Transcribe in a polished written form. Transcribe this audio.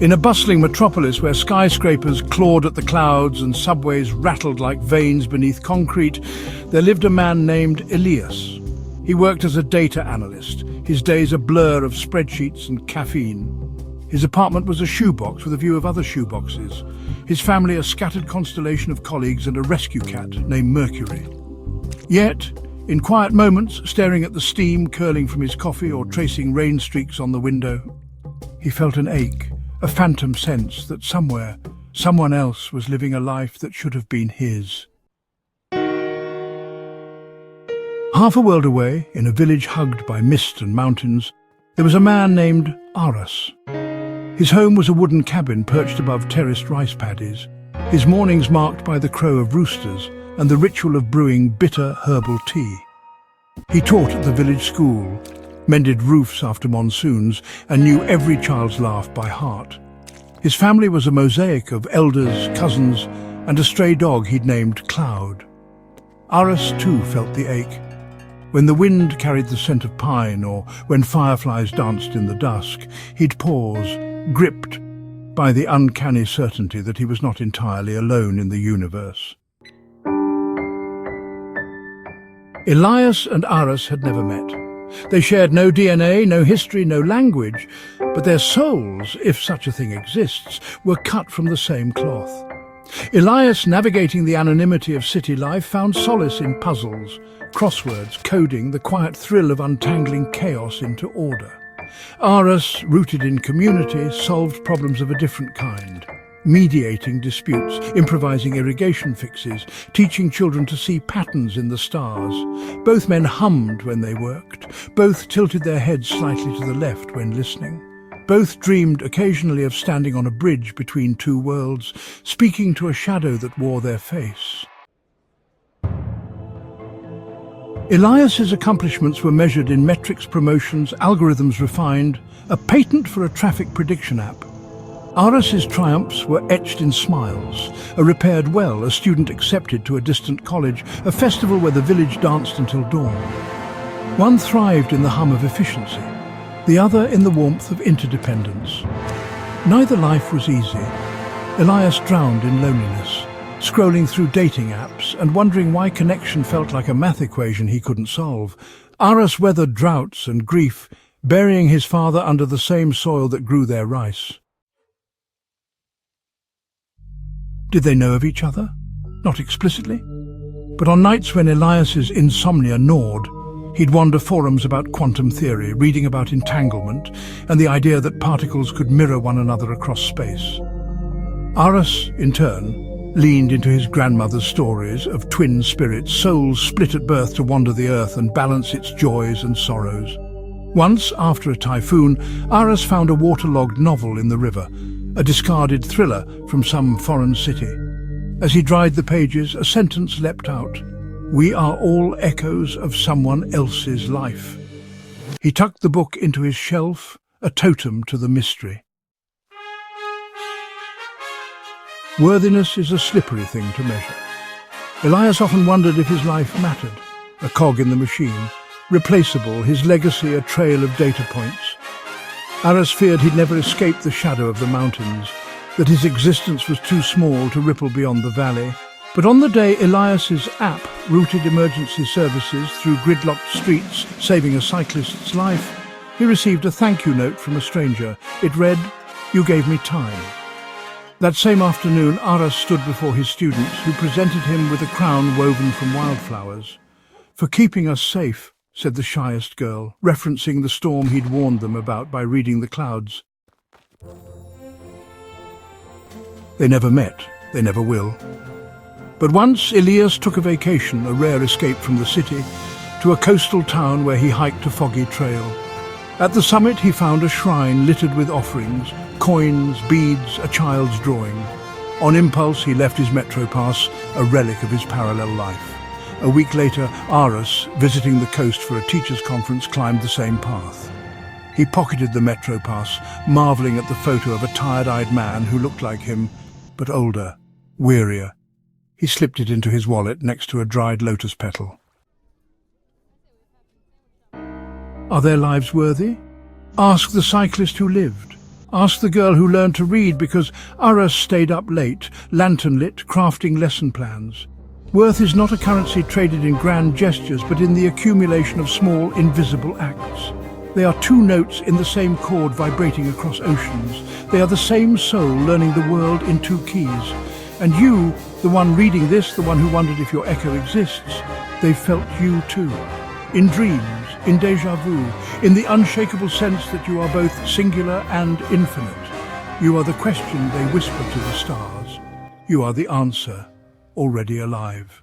In a bustling metropolis where skyscrapers clawed at the clouds and subways rattled like veins beneath concrete, there lived a man named Elias. He worked as a data analyst, his days a blur of spreadsheets and caffeine. His apartment was a shoebox with a view of other shoeboxes. His family a scattered constellation of colleagues and a rescue cat named Mercury. Yet, in quiet moments, staring at the steam curling from his coffee or tracing rain streaks on the window, he felt an ache, a phantom sense that somewhere, someone else was living a life that should have been his. Half a world away, in a village hugged by mist and mountains, there was a man named Aras. His home was a wooden cabin perched above terraced rice paddies, his mornings marked by the crow of roosters and the ritual of brewing bitter herbal tea. He taught at the village school, mended roofs after monsoons, and knew every child's laugh by heart. His family was a mosaic of elders, cousins, and a stray dog he'd named Cloud. Aras too felt the ache. When the wind carried the scent of pine, or when fireflies danced in the dusk, he'd pause, gripped by the uncanny certainty that he was not entirely alone in the universe. Elias and Aras had never met. They shared no DNA, no history, no language, but their souls, if such a thing exists, were cut from the same cloth. Elias, navigating the anonymity of city life, found solace in puzzles, crosswords, coding, the quiet thrill of untangling chaos into order. Aras, rooted in community, solved problems of a different kind, mediating disputes, improvising irrigation fixes, teaching children to see patterns in the stars. Both men hummed when they worked, both tilted their heads slightly to the left when listening. Both dreamed occasionally of standing on a bridge between two worlds, speaking to a shadow that wore their face. Elias's accomplishments were measured in metrics, promotions, algorithms refined, a patent for a traffic prediction app. Aras's triumphs were etched in smiles, a repaired well, a student accepted to a distant college, a festival where the village danced until dawn. One thrived in the hum of efficiency, the other in the warmth of interdependence. Neither life was easy. Elias drowned in loneliness, scrolling through dating apps and wondering why connection felt like a math equation he couldn't solve. Aras weathered droughts and grief, burying his father under the same soil that grew their rice. Did they know of each other? Not explicitly. But on nights when Elias's insomnia gnawed, he'd wander forums about quantum theory, reading about entanglement and the idea that particles could mirror one another across space. Aras, in turn, leaned into his grandmother's stories of twin spirits, souls split at birth to wander the earth and balance its joys and sorrows. Once, after a typhoon, Aras found a waterlogged novel in the river, a discarded thriller from some foreign city. As he dried the pages, a sentence leapt out. "We are all echoes of someone else's life." He tucked the book into his shelf, a totem to the mystery. Worthiness is a slippery thing to measure. Elias often wondered if his life mattered, a cog in the machine, replaceable, his legacy a trail of data points. Aras feared he'd never escape the shadow of the mountains, that his existence was too small to ripple beyond the valley. But on the day Elias's app routed emergency services through gridlocked streets, saving a cyclist's life, he received a thank you note from a stranger. It read, "You gave me time." That same afternoon, Aras stood before his students, who presented him with a crown woven from wildflowers. "For keeping us safe," said the shyest girl, referencing the storm he'd warned them about by reading the clouds. They never met, they never will. But once Elias took a vacation, a rare escape from the city, to a coastal town where he hiked a foggy trail. At the summit he found a shrine littered with offerings, coins, beads, a child's drawing. On impulse he left his metro pass, a relic of his parallel life. A week later, Aras, visiting the coast for a teachers' conference, climbed the same path. He pocketed the metro pass, marveling at the photo of a tired-eyed man who looked like him, but older, wearier. He slipped it into his wallet next to a dried lotus petal. Are their lives worthy? Ask the cyclist who lived. Ask the girl who learned to read because Aras stayed up late, lantern-lit, crafting lesson plans. Worth is not a currency traded in grand gestures, but in the accumulation of small, invisible acts. They are two notes in the same chord vibrating across oceans. They are the same soul learning the world in two keys. And you, the one reading this, the one who wondered if your echo exists, they felt you too. In dreams, in déjà vu, in the unshakable sense that you are both singular and infinite. You are the question they whisper to the stars. You are the answer, already alive.